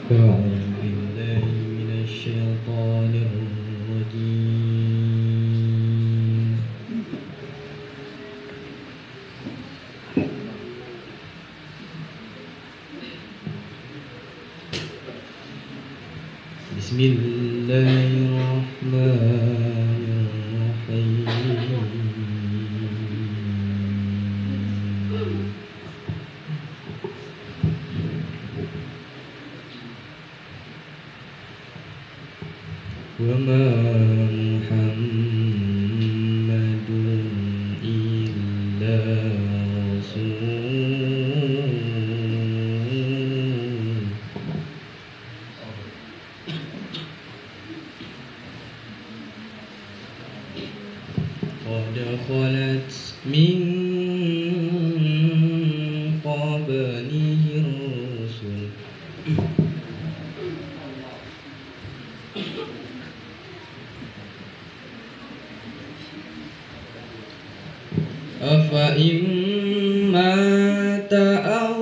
أعوذ بالله من الشيطان الرجيم. بسم الله الرحمن الرحيم. وما محمد إلا رسول قد خلت من قبله الرسل أفإن مات أو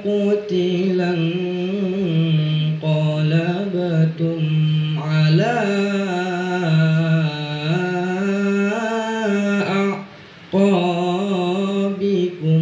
قتلا انقلبتم على أعقابكم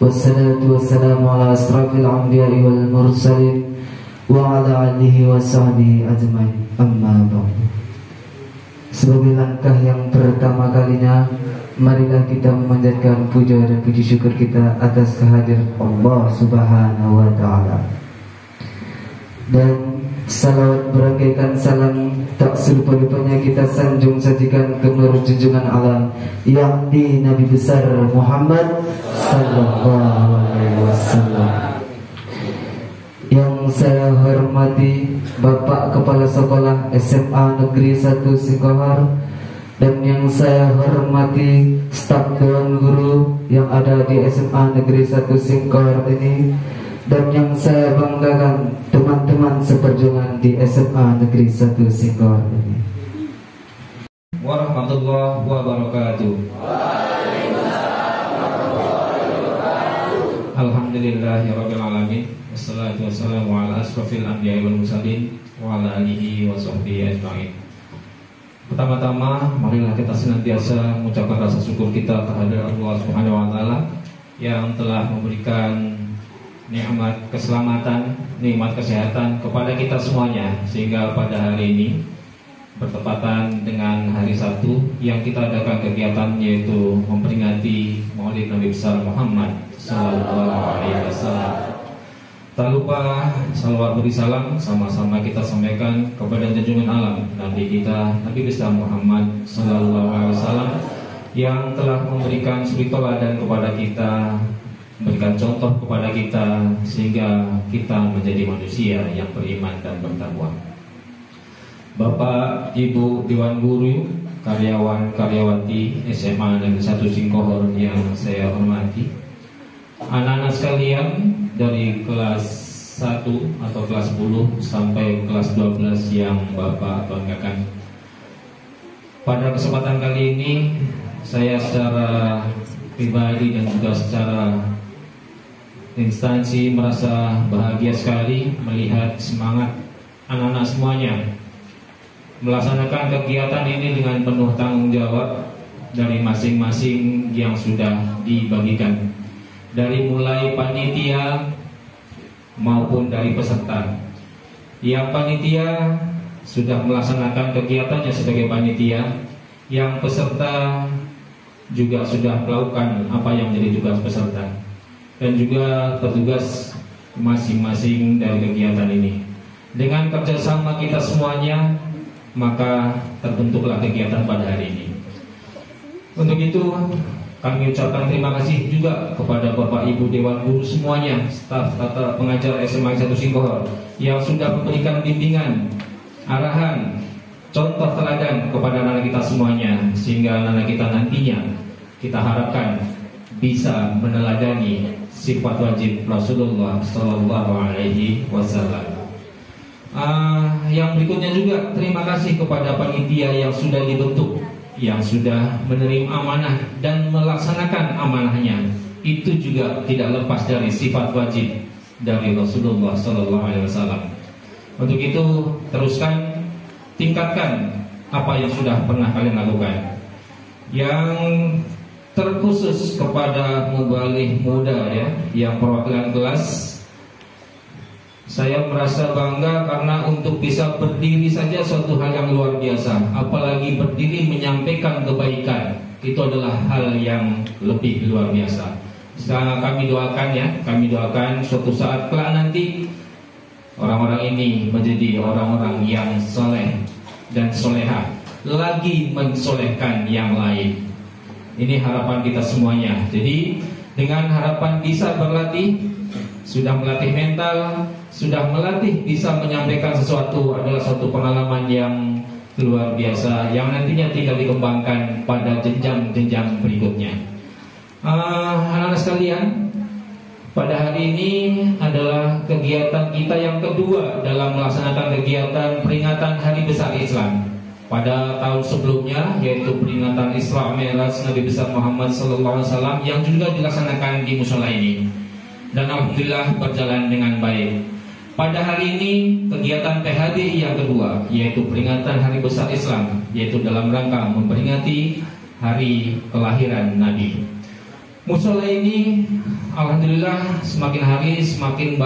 Wassalatu wassalamu ala asrafil anbiya'i wal mursalin wa ala alihi wa sahbihi ajmain. Amma ba'du. Sebagai langkah yang pertama kalinya, marilah kita memanjatkan puja dan puji syukur kita atas kehadiran Allah Subhanahu wa ta'ala. Dan salawat berangkaikan salam tak selupa-lupanya kita sanjung sajikan ke nur junjungan alam, yakni Nabi besar Muhammad sallallahu alaihi wasallam. Yang saya hormati Bapak Kepala Sekolah SMA Negeri 1 Singkohar, dan yang saya hormati staf Dewan Guru yang ada di SMA Negeri 1 Singkohar ini, dan yang saya banggakan teman-teman seperjuangan di SMA Negeri 1 Singkawang ini. Warahmatullahi wabarakatuh. Alhamdulillahirabbil alamin. Wassalatu wassalamu ala asrofil anbiya'i wal mursalin wa ala alihi wa sahbihi ajma'in. Pertama-tama, marilah kita senantiasa mengucapkan rasa syukur kita kehadirat Allah Subhanahu wa taala yang telah memberikan nikmat keselamatan, nikmat kesehatan kepada kita semuanya, sehingga pada hari ini bertepatan dengan hari Sabtu yang kita adakan kegiatan yaitu memperingati Maulid Nabi besar Muhammad sallallahu alaihi wasallam. Tak lupa salawat beri salam sama-sama kita sampaikan kepada junjungan alam Nabi kita Nabi besar Muhammad sallallahu alaihi wasallam yang telah memberikan suri teladan kepada kita, memberikan contoh kepada kita sehingga kita menjadi manusia yang beriman dan bertakwa. Bapak, Ibu, Dewan Guru, karyawan, karyawati SMA Negeri 1 Singkohor yang saya hormati, anak-anak sekalian dari kelas 1 atau kelas 10 sampai kelas 12 yang Bapak banggakan. Pada kesempatan kali ini saya secara pribadi dan juga secara instansi merasa bahagia sekali melihat semangat anak-anak semuanya melaksanakan kegiatan ini dengan penuh tanggung jawab dari masing-masing yang sudah dibagikan, dari mulai panitia maupun dari peserta. Yang panitia sudah melaksanakan kegiatannya sebagai panitia, yang peserta juga sudah melakukan apa yang menjadi tugas peserta, dan juga petugas masing-masing dari kegiatan ini. Dengan kerjasama kita semuanya, maka terbentuklah kegiatan pada hari ini. Untuk itu kami ucapkan terima kasih juga kepada Bapak Ibu Dewan Guru semuanya, staf tata pengajar SMA 1 Singkohor yang sudah memberikan bimbingan, arahan, contoh teladan kepada anak kita semuanya, sehingga anak kita nantinya kita harapkan bisa meneladani sifat wajib Rasulullah Sallallahu Alaihi Wasallam. Yang berikutnya juga terima kasih kepada panitia yang sudah dibentuk, yang sudah menerima amanah dan melaksanakan amanahnya. Itu juga tidak lepas dari sifat wajib dari Rasulullah Sallallahu Alaihi Wasallam. Untuk itu teruskan, tingkatkan apa yang sudah pernah kalian lakukan. Yang terkhusus kepada muballigh muda ya, yang perwakilan kelas, saya merasa bangga karena untuk bisa berdiri saja suatu hal yang luar biasa, apalagi berdiri menyampaikan kebaikan, itu adalah hal yang lebih luar biasa. Sekarang kami doakan ya, kami doakan suatu saat kelak nanti orang-orang ini menjadi orang-orang yang soleh dan solehah, lagi mensolehkan yang lain. Ini harapan kita semuanya. Jadi dengan harapan bisa berlatih, sudah melatih mental, sudah melatih bisa menyampaikan sesuatu, adalah suatu pengalaman yang luar biasa yang nantinya tinggal dikembangkan pada jenjang-jenjang berikutnya. Anak-anak sekalian, pada hari ini adalah kegiatan kita yang kedua dalam melaksanakan kegiatan peringatan Hari Besar Islam. Pada tahun sebelumnya, yaitu peringatan Isra Mi'raj Nabi besar Muhammad SAW, yang juga dilaksanakan di musola ini, dan alhamdulillah berjalan dengan baik. Pada hari ini kegiatan PHD yang kedua, yaitu peringatan Hari Besar Islam, yaitu dalam rangka memperingati hari kelahiran Nabi. Musola ini alhamdulillah semakin hari semakin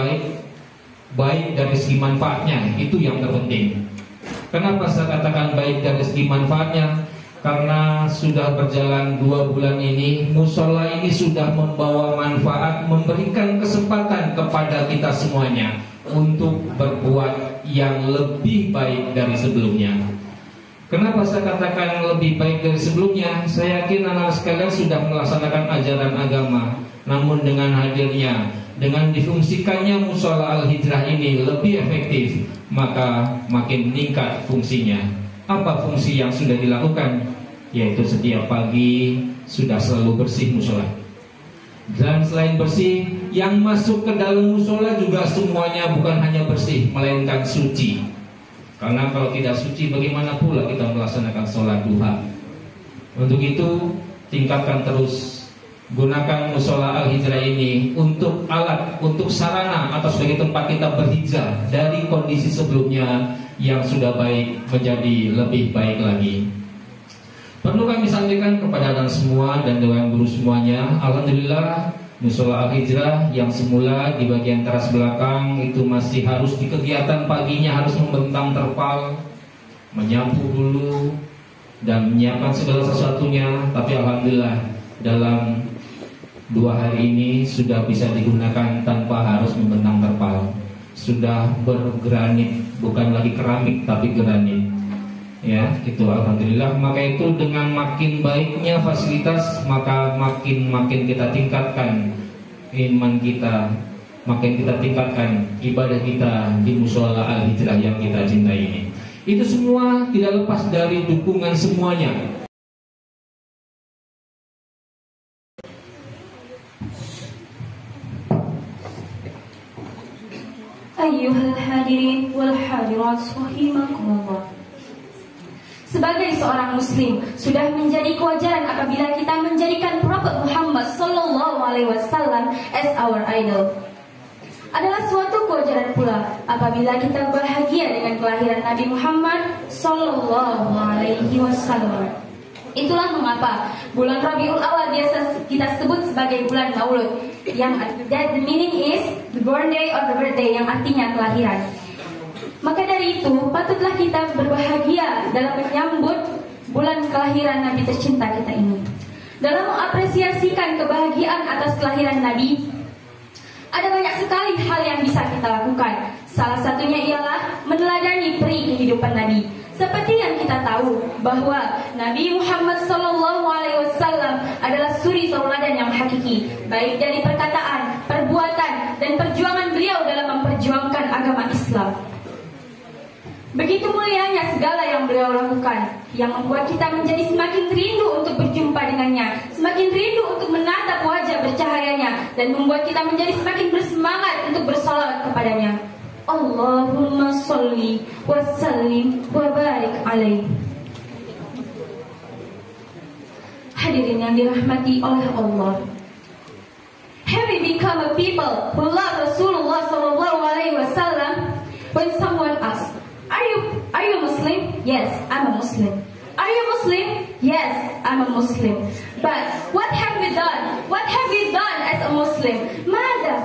baik dari segi manfaatnya, itu yang terpenting. Kenapa saya katakan baik dari segi manfaatnya? Karena sudah berjalan 2 bulan ini, musola ini sudah membawa manfaat, memberikan kesempatan kepada kita semuanya untuk berbuat yang lebih baik dari sebelumnya. Kenapa saya katakan lebih baik dari sebelumnya? Saya yakin anak sekalian sudah melaksanakan ajaran agama, namun dengan hadirnya, dengan difungsikannya musola Al-Hijrah ini lebih efektif, maka makin meningkat fungsinya. Apa fungsi yang sudah dilakukan? Yaitu setiap pagi sudah selalu bersih musola. Dan selain bersih, yang masuk ke dalam musola juga semuanya bukan hanya bersih, melainkan suci. Karena kalau tidak suci, bagaimana pula kita melaksanakan sholat duha? Untuk itu, tingkatkan terus, gunakan musola Al-Hijrah ini untuk alat, untuk sarana atau sebagai tempat kita berhijrah dari kondisi sebelumnya yang sudah baik menjadi lebih baik lagi. Perlu kami sampaikan kepada anda semua dan dewan guru semuanya, alhamdulillah musola Al-Hijrah yang semula di bagian teras belakang itu masih harus di kegiatan paginya harus membentang terpal, menyapu dulu dan menyiapkan segala sesuatunya. Tapi alhamdulillah dalam 2 hari ini sudah bisa digunakan tanpa harus membentang terpal. Sudah bergranit, bukan lagi keramik tapi granit. Ya, itu alhamdulillah. Maka itu dengan makin baiknya fasilitas, maka makin kita tingkatkan iman kita, makin kita tingkatkan ibadah kita di musola Al-Hijrah yang kita cintai ini. Itu semua tidak lepas dari dukungan semuanya. Ayyuhal hadirin wal hadirat rahimakumullah. Sebagai seorang muslim, sudah menjadi kewajaran apabila kita menjadikan Prophet Muhammad sallallahu alaihi wasallam as our idol. Adalah suatu kewajaran pula apabila kita bahagia dengan kelahiran Nabi Muhammad sallallahu alaihi wasallam. Itulah mengapa bulan Rabiul Awal biasa kita sebut sebagai bulan Maulud, yang that the meaning is the born day or the birthday, yang artinya kelahiran. Maka dari itu, patutlah kita berbahagia dalam menyambut bulan kelahiran Nabi tercinta kita ini. Dalam mengapresiasikan kebahagiaan atas kelahiran Nabi, ada banyak sekali hal yang bisa kita lakukan. Salah satunya ialah meneladani peri kehidupan Nabi. Seperti yang kita tahu bahwa Nabi Muhammad SAW adalah suri tauladan yang hakiki, baik dari perkataan, perbuatan, dan perjuangan beliau dalam memperjuangkan agama Islam. Begitu mulianya segala yang beliau lakukan, yang membuat kita menjadi semakin rindu untuk berjumpa dengannya, semakin rindu untuk menatap wajah bercahayanya, dan membuat kita menjadi semakin bersemangat untuk bersalawat kepadanya. Allahumma sholli wa sallim wa barik alaih. Hadirin yang dirahmati oleh Allah, have we become a people who love Rasulullah SAW? When someone asks, Are you Muslim? Yes, I'm a Muslim. Are you Muslim? Yes, I'm a Muslim. But what have we done? What have we done as a Muslim? ماذا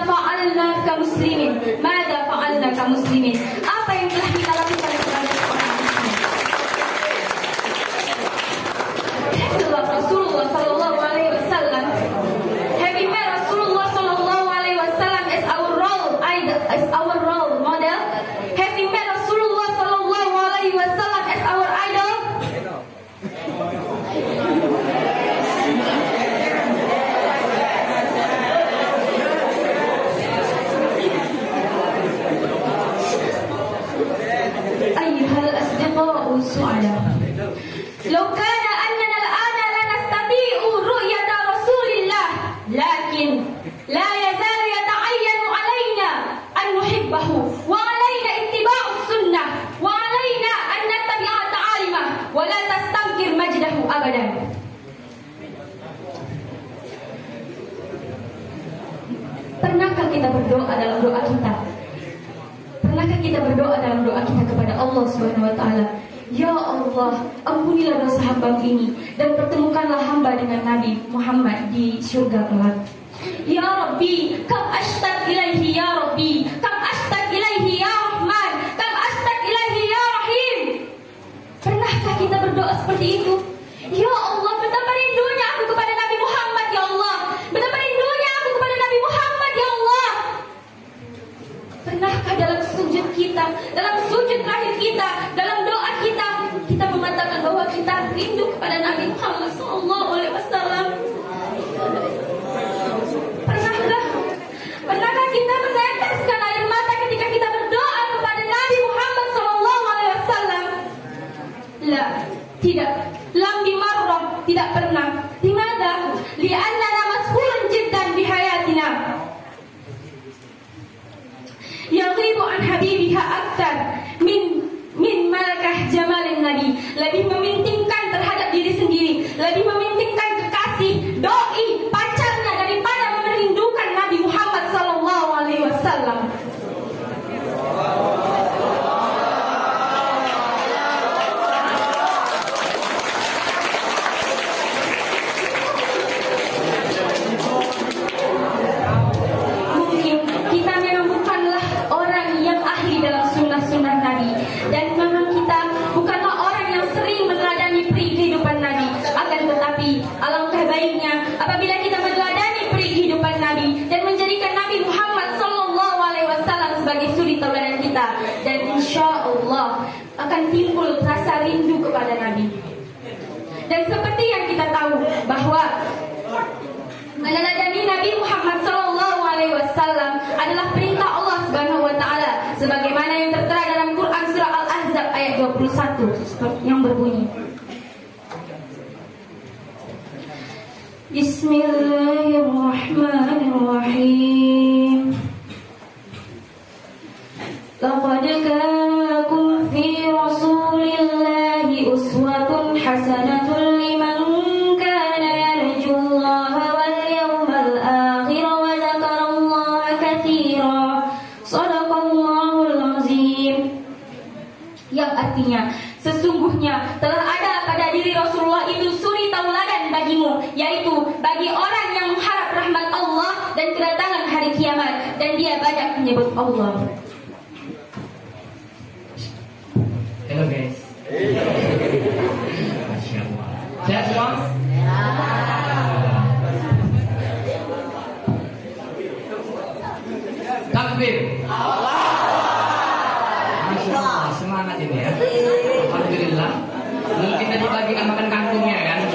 فعلنا كمسلمين? ماذا فعلنا كمسلمين? Apa yang telah kita lakukan sebagai orang Muslim? Setelah Rasulullah sallallahu alaihi wasallam, have we met Rasulullah sallallahu alaihi wasallam as our role model? Have we met Rasulullah sallallahu alaihi wasallam as our idol? Ayyuhal asdiqa'u su'ala, law kana annana al-ana la nastati'u ru'yata Rasulillah, lakin la yazalu yata'ayyanu alaina an nuhibbahu wa alaina ittiba'u sunnah wa alaina an nattabi'a ta'alimah wa la tastankir majdahu abadan. Pernahkah kita berdoa dalam doa kita? Pernahkah kita berdoa dalam doa kita kepada Allah Subhanahu wa taala? Ya Allah, ampunilah dosa hamba ini dan pertemukanlah hamba dengan Nabi Muhammad di surga kelak. Ya Rabbi, kam ashtaq ilaihi ya Rabbi, kam ashtaq ilaihi ya Rahman, kam ashtaq ilaihi ya Rahim. Pernahkah kita berdoa seperti itu? Ya Allah, betapa rindunya aku kepada Nabi Muhammad ya Allah. Betapa rindunya aku kepada Nabi Muhammad ya Allah. Pernahkah dalam sujud kita, dalam sujud terakhir kita, dalam doa kita, kita mengatakan bahwa kita rindu kepada Nabi Muhammad SAW? Pernahkah kita meneteskan air mata ketika kita berdoa kepada Nabi Muhammad SAW? La, tidak. La adalah perintah Allah Subhanahu wa taala sebagaimana yang tertera dalam Quran surah Al-Ahzab ayat 21 yang berbunyi Bismillahirrahmanirrahim. Laqad kana lakum fi Rasulillahi uswatun hasanatun liman kana yarjullaha wal yawmal akhir wa dzakarallaha katsiran. Shadaqallahul azim. Yang artinya, sesungguhnya telah ada pada diri Rasulullah itu suri tauladan bagimu, yaitu bagi orang yang mengharap rahmat Allah dan kedatangan hari kiamat, dan dia banyak menyebut Allah. Halo guys. Masya Allah. Sehat semua? Takbir. Masya Allah, semangat ini ya. Alhamdulillah. Mungkin tadi pagi kan makan kangkungnya kan.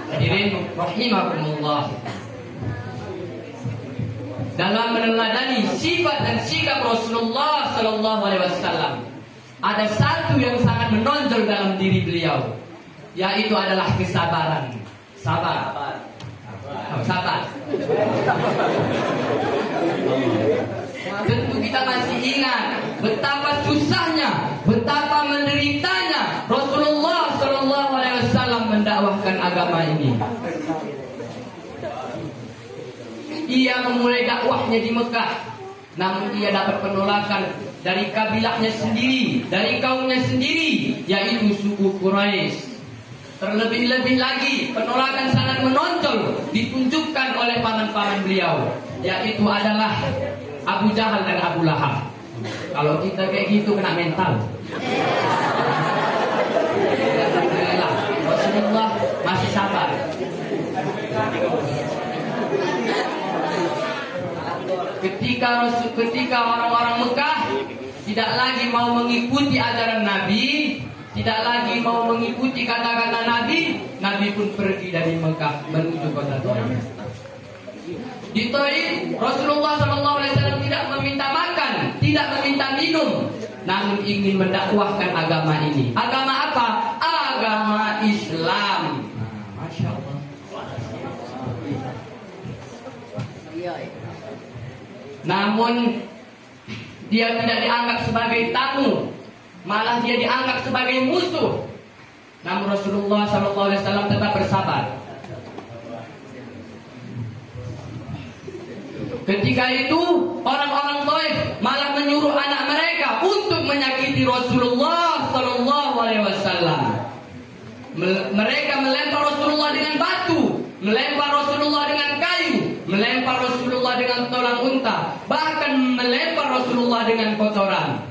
Hadirin rahimakumullah. Dalam meneladani sifat dan sikap Rasulullah Sallallahu Alaihi Wasallam, ada satu yang sangat menonjol dalam diri beliau, yaitu adalah kesabaran. Sabar. Tentu kita masih ingat betapa susahnya, betapa menderitanya Rasulullah Sallallahu Alaihi Wasallam mendakwahkan agama ini. Ia memulai dakwahnya di Mekah, namun ia dapat penolakan dari kabilahnya sendiri, dari kaumnya sendiri, yaitu suku Quraisy. Terlebih-lebih lagi, penolakan sangat menonjol ditunjukkan oleh paman-paman beliau, yaitu adalah Abu Jahal dan Abu Lahab. Kalau kita kayak gitu kena mental. Alhamdulillah, Rasulullah masih sabar. Ketika orang-orang Mekah tidak lagi mau mengikuti ajaran Nabi, tidak lagi mau mengikuti kata-kata Nabi, Nabi pun pergi dari Mekah menuju kota Taif. Di Taif, Rasulullah SAW tidak meminta makan, tidak meminta minum, namun ingin mendakwahkan agama ini. Agama apa? Agama Islam. Masya Allah. Namun dia tidak dianggap sebagai tamu, malah dia dianggap sebagai musuh. Namun Rasulullah SAW tetap bersabar. Ketika itu orang-orang Taif malah menyuruh anak mereka untuk menyakiti Rasulullah SAW. Mereka melempar Rasulullah dengan batu, melempar Rasulullah dengan kayu, melempar Rasulullah dengan tulang unta, bahkan melempar Rasulullah dengan kotoran.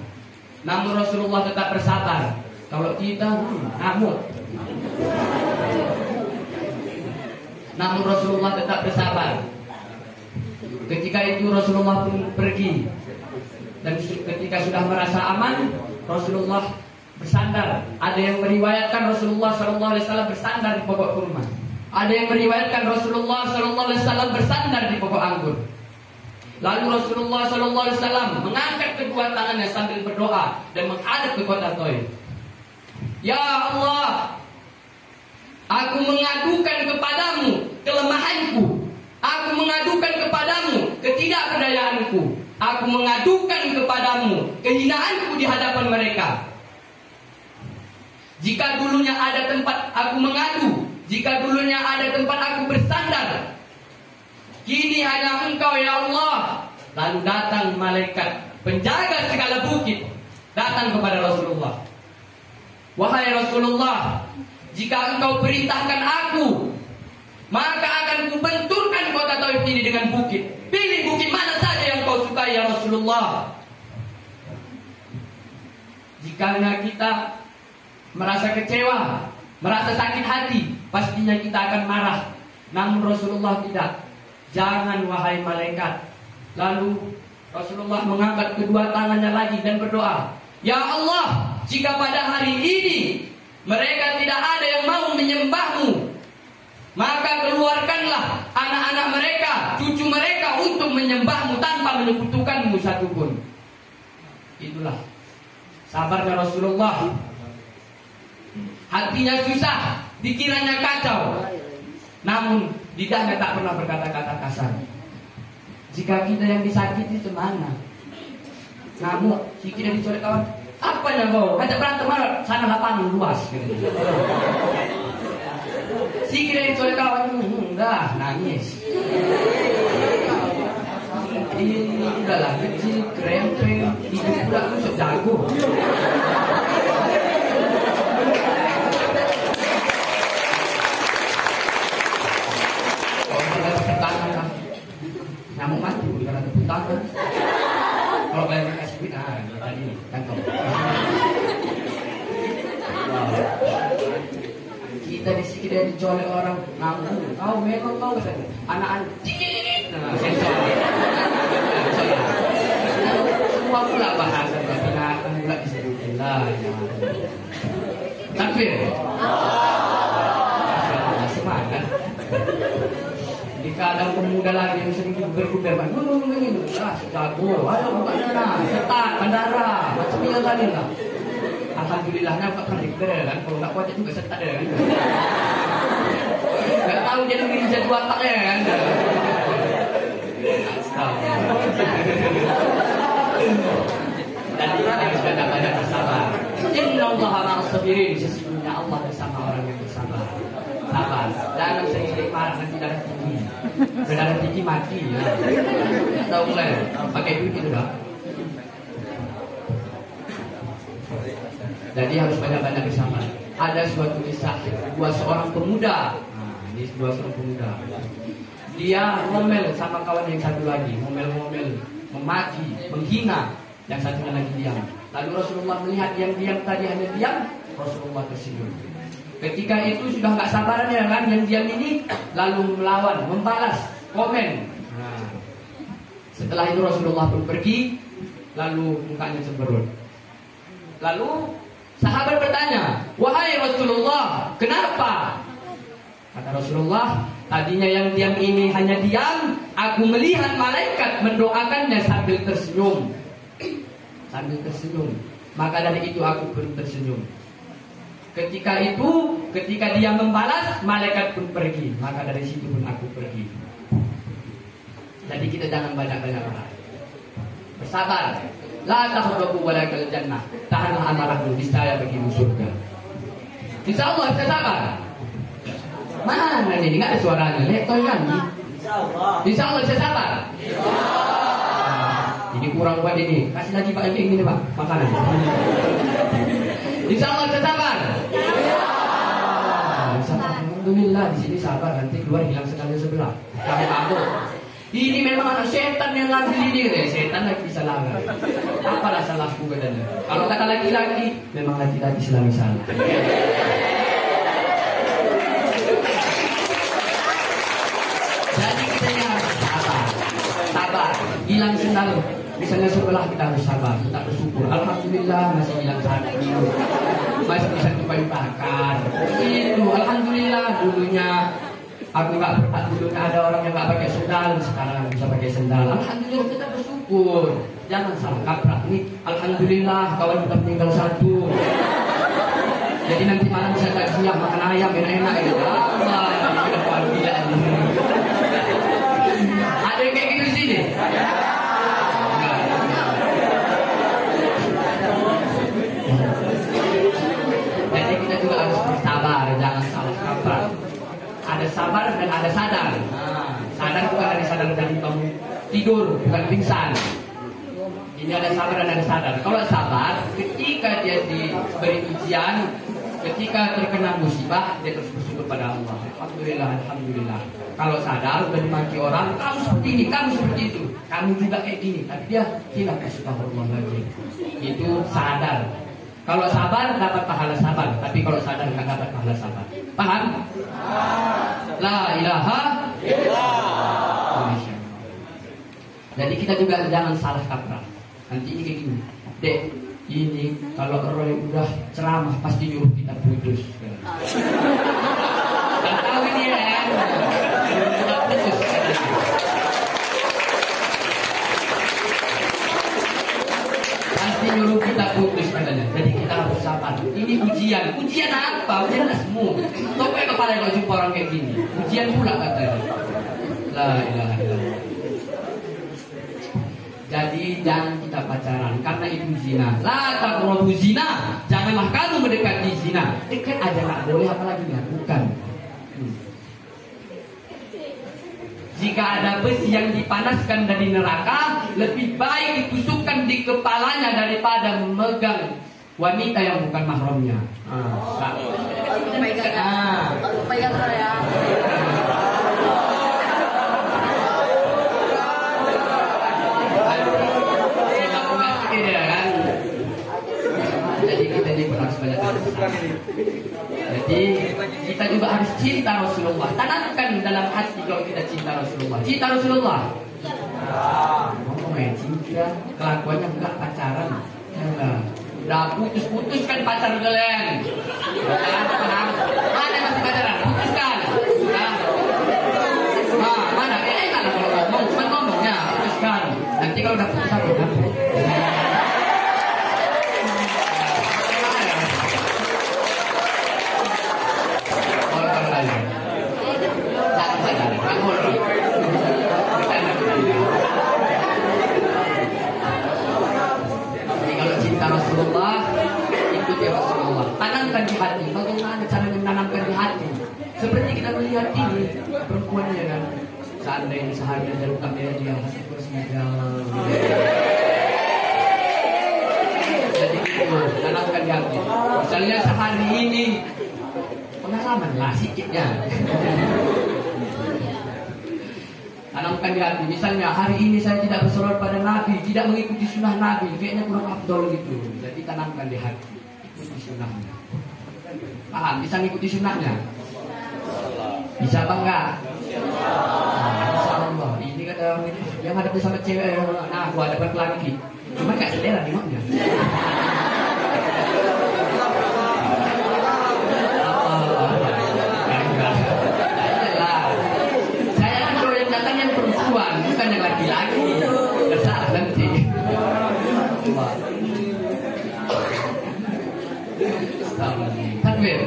Namun Rasulullah tetap bersabar. Kalau kita ngamuk. Namun Rasulullah tetap bersabar. Ketika itu Rasulullah pun pergi. Dan ketika sudah merasa aman, Rasulullah bersandar. Ada yang meriwayatkan Rasulullah SAW bersandar di pokok kurma. Ada yang meriwayatkan Rasulullah SAW bersandar di pokok anggur. Lalu Rasulullah SAW mengangkat kedua tangannya sambil berdoa dan menghadap ke kota Taif. Ya Allah, aku mengadukan kepadamu kelemahanku. Aku mengadukan kepadamu ketidakberdayaanku. Aku mengadukan kepadamu kehinaanku di hadapan mereka. Jika dulunya ada tempat aku mengadu, jika dulunya ada tempat aku bersandar, kini hanya Engkau ya Allah. Lalu datang malaikat penjaga segala bukit, datang kepada Rasulullah. Wahai Rasulullah, jika Engkau perintahkan aku, maka akan kubenturkan kota Taif ini dengan bukit. Pilih bukit mana saja yang kau sukai ya Rasulullah. Jika kita merasa kecewa, merasa sakit hati, pastinya kita akan marah. Namun Rasulullah tidak. Jangan wahai malaikat. Lalu Rasulullah mengangkat kedua tangannya lagi dan berdoa. Ya Allah, jika pada hari ini mereka tidak ada yang mau menyembahmu, maka keluarkanlah anak-anak mereka, cucu mereka untuk menyembahmu tanpa menyekutukanmu satupun. Itulah sabarnya Rasulullah. Hatinya susah, pikirannya kacau, namun lidahnya tak pernah berkata-kata kasar. Jika kita yang disakiti semana, namun si kita dicolek kawan, apa yang kau ajak berantem mana? Sana lapangan luas. Si kita dicolek kawan, enggak nangis. Ini udahlah kecil, krempeng, hidup udah usah jago. Nyamuk mati karena tepuk tangan. Kalau kalian kasih duit, tadi kantong. Kita di sini dia dicolek orang nganggu. Kau memang kau anak anjing. Nah, sensor. Semua pula bahasa binatang pula disebutlah. Takbir. Semangat. Jika ada pemuda lagi yang sering berkuda, jago, ayo buka sana, setan, bandara, macam ini tadi lah. Alhamdulillahnya Pak pernah dikira kan, kalau nggak kuat juga setan kan. Nggak tahu jadi ninja dua taknya kan. Dan kita harus banyak bersabar. Inna Allah ma'as-sabirin, sesungguhnya Allah bersama orang yang bersabar. Sabar, jangan sering-sering marah nanti darah tinggi. Darah tinggi mati ya. Tahu mulai pakai duit itu dah. Jadi harus banyak-banyak bersabar. Ada suatu kisah seorang pemuda. Nah, ini seorang pemuda. Dia ngomel sama kawan yang satu lagi, ngomel-ngomel, memaki, menghina. Yang satunya lagi diam. Lalu Rasulullah melihat yang diam tadi hanya diam, Rasulullah tersenyum. Ketika itu sudah nggak sabaran ya kan, yang diam ini lalu melawan, membalas, komen. Nah, setelah itu Rasulullah pun pergi, lalu mukanya cemberut. Lalu sahabat bertanya, wahai Rasulullah, kenapa? Kata Rasulullah, tadinya yang diam ini hanya diam, aku melihat malaikat mendoakannya sambil tersenyum. Sambil tersenyum. Maka dari itu aku pun tersenyum. Ketika dia membalas, malaikat pun pergi. Maka dari situ pun aku pergi. Jadi kita jangan banyak-banyak marah. Bersabar. La takhdabu walakal jannah. Tahanlah amarahmu, niscaya bagimu surga. Insya Allah bisa sabar. Mana ini? Nggak ada suaranya. Lihat kau kan? Insya Allah bisa sabar. Ini kurang buat ini. Kasih lagi Pak ini Pak makanan. Insya Allah bisa sabar. Alhamdulillah di sini sabar, nanti keluar hilang sekali sebelah. Kamu ini memang anak setan yang ngambil ini, setan lagi bisa langgar. Apalah salahku katanya. Kalau kata laki-laki, memang laki-laki selalu salah. Jadi kita harus sabar, hilang sendal. Misalnya sebelah kita harus sabar, kita bersyukur. Alhamdulillah masih hilang satu, masih bisa tupai bakar. Itu alhamdulillah. Dulunya ada orang yang nggak pakai sendal, sekarang bisa pakai sendal. Alhamdulillah kita bersyukur. Jangan salah kaprah ini. Alhamdulillah kawan kita tinggal satu. Jadi nanti malam bisa siang makan ayam enak-enak ya. Allah, alhamdulillah. Ada yang kayak gitu di sini? Jadi kita juga harus bersabar, jangan salah kaprah. Ada sabar dan ada sadar. Sadar bukan ada sadar dari kamu tidur, bukan pingsan. Ini ada sabar dan ada sadar. Kalau sabar, ketika dia diberi ujian, ketika terkena musibah, dia terus bersyukur pada Allah. Alhamdulillah, alhamdulillah. Kalau sadar, udah dimaki orang, kamu seperti ini, kamu seperti itu, kamu juga kayak gini. Tapi dia tidak astagfirullah lagi. Itu sadar. Kalau sabar dapat pahala sabar, tapi kalau sadar nggak dapat pahala sabar. Paham? La ilaha illallah. Jadi kita juga jangan salah kaprah. Nanti ini kayak gini, dek, ini kalau Roy udah ceramah pasti nyuruh kita putus. Kan tahu ini ya? ujian. Ujian apa? Ujian asmu. Topek kepala kalau jumpa orang kayak gini. Ujian pula katanya. La ilaha illallah. Jadi jangan kita pacaran karena itu zina. La taqrabu zina. Janganlah kamu mendekati zina. Dekat aja nggak boleh, apalagi bukan. Jika ada besi yang dipanaskan dari neraka, lebih baik ditusukkan di kepalanya daripada memegang wanita yang bukan mahramnya. Pegang saya. Jadi kita diperlukan sebanyak Jadi kita juga harus cinta Rasulullah. Tanamkan dalam hati kalau kita cinta Rasulullah. Cinta Rasulullah. Ngomong cinta, kelakuannya enggak pacaran. Udah putus-putuskan pacar kalian. Mana masih pacaran? Putuskan. Mana? Enak lah kalau ngomong, cuma ngomongnya putuskan. Nanti kalau udah putus apa? Rasulullah, ikuti Rasulullah. Tanamkan di hati. Bagaimana cara menanamkan di hati? Seperti kita melihat ini perempuannya kan. Seandainya sehari ada luka dia terus menjalan. Jadi itu tanamkan di hati. Misalnya sehari ini pengalaman lah sikitnya. Tanamkan di hati. Misalnya hari ini saya tidak bersolat pada Nabi, tidak mengikuti sunnah Nabi, kayaknya kurang afdol gitu. Jadi tanamkan di hati, ikuti sunnahnya. Paham? Bisa mengikuti sunnahnya? Bisa apa enggak? Insya Allah. Ini kata yang hadap sama cewek, nah aku ada laki. Cuma nggak selera di mana? Bukan yang laki-laki. Salah nanti. Takbir.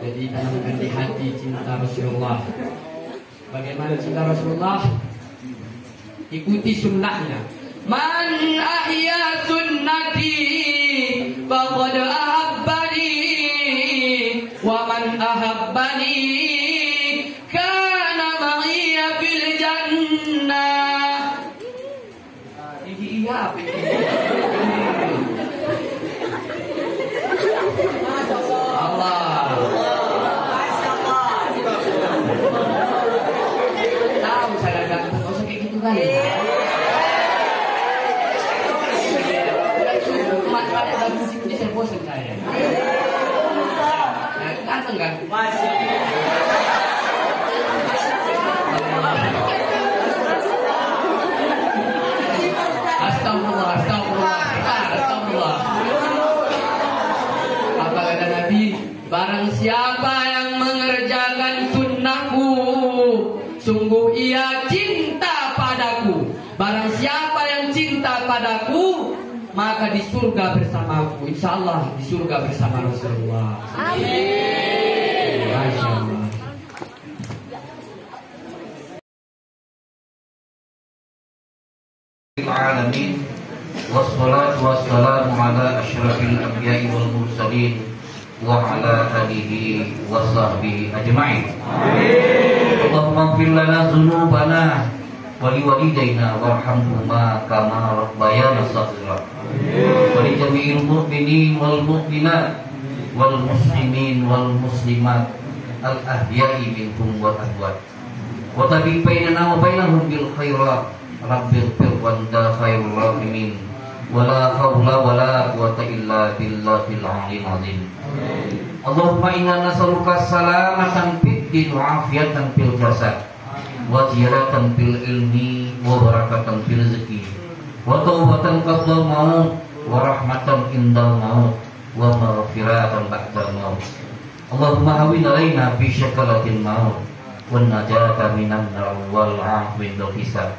Jadi tanamkan di hati cinta Rasulullah. Bagaimana cinta Rasulullah? Ikuti sunnahnya. Man ahya sunnati faqad ahabbani wa man ahabbani kana ma'iya fil jannah. Ini iya apa ini? Allah. Tahu saya ganteng, kok kayak gitu kan? Cuma kalau ada musik ini saya bosan saya. Ganteng kan? Masih. Astagfirullah. Apa kata Nabi? Barang siapa yang mengerjakan sunnahku, sungguh ia cinta padaku. Barang siapa yang cinta padaku, maka di surga bersamaku. Insya Allah di surga bersama Rasulullah. Amin. Masya Allah. Alamin wassalatu wassalamu ala asyrafil anbiya'i wal mursalin wa ala alihi wa sahbihi ajma'in. Allahumma ighfir lana dzunubana wa liwalidayna warhamhuma kama rabbayana shaghira. Wa li jami'il mu'minin wal mu'minat wal muslimin wal muslimat al ahya'i minhum wal amwat. Wa tabi bainana wa bainahum bil khairat. Rabbil firwanda khairul rahimin. Wala hawla wala quwata illa billahil aliyyil azim. Allahumma inna nas'aluka salamatan fid din wa afiyatan fil jasad wa ziyaratan fil ilmi wa barakatan fil rizqi wa tawbatan qabla maut wa rahmatan indal maut wa maghfiratan ba'dal maut. Allahumma hawwin alaina fi syakalatil maut wan najata minan nar wal 'afwi wal hisab.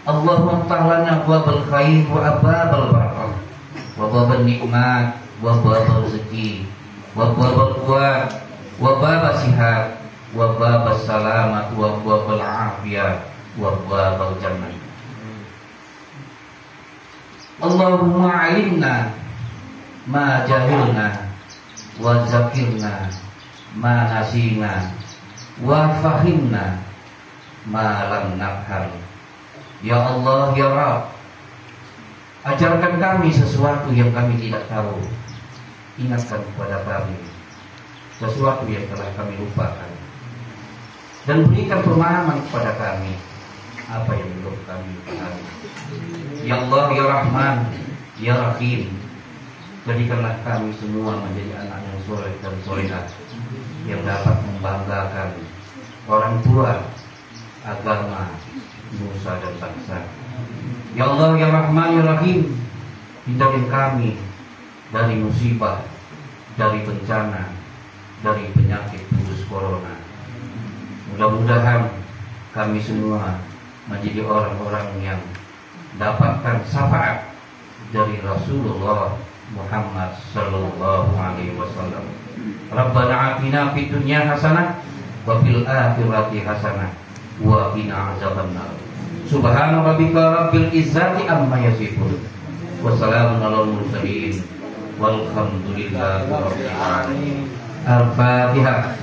Allahumma ftah lana abwabal khair wa abwabal barakah wa babal nikmat, wa babal rezeki, wa babal kuat, wa babal sihat, wa babal salamat, wa babal afiyah, wa babal jannah. Allahumma alimna ma jahilna, wa zakirna ma nasina, wa fahimna ma lam nafham. Ya Allah, ya Rabb, ajarkan kami sesuatu yang kami tidak tahu. Ingatkan kepada kami sesuatu yang telah kami lupakan, dan berikan pemahaman kepada kami apa yang belum kami pahami. Ya Allah, ya Rahman, ya Rahim, jadikanlah kami semua menjadi anak yang soleh dan solehah, yang dapat membanggakan orang tua, agama, nusa dan bangsa. Ya Allah, ya Rahman, ya Rahim, hindari kami dari musibah, dari bencana, dari penyakit virus corona. Mudah-mudahan kami semua menjadi orang-orang yang dapatkan syafaat dari Rasulullah Muhammad sallallahu alaihi wasallam. Rabbana atina fid dunya hasanah wa fil akhirati hasanah wa qina azabannar. Subhana rabbika rabbil izzati amma yasifun. Wassalamun alal mursalin walhamdulillahi rabbil alamin. Al-Fatihah.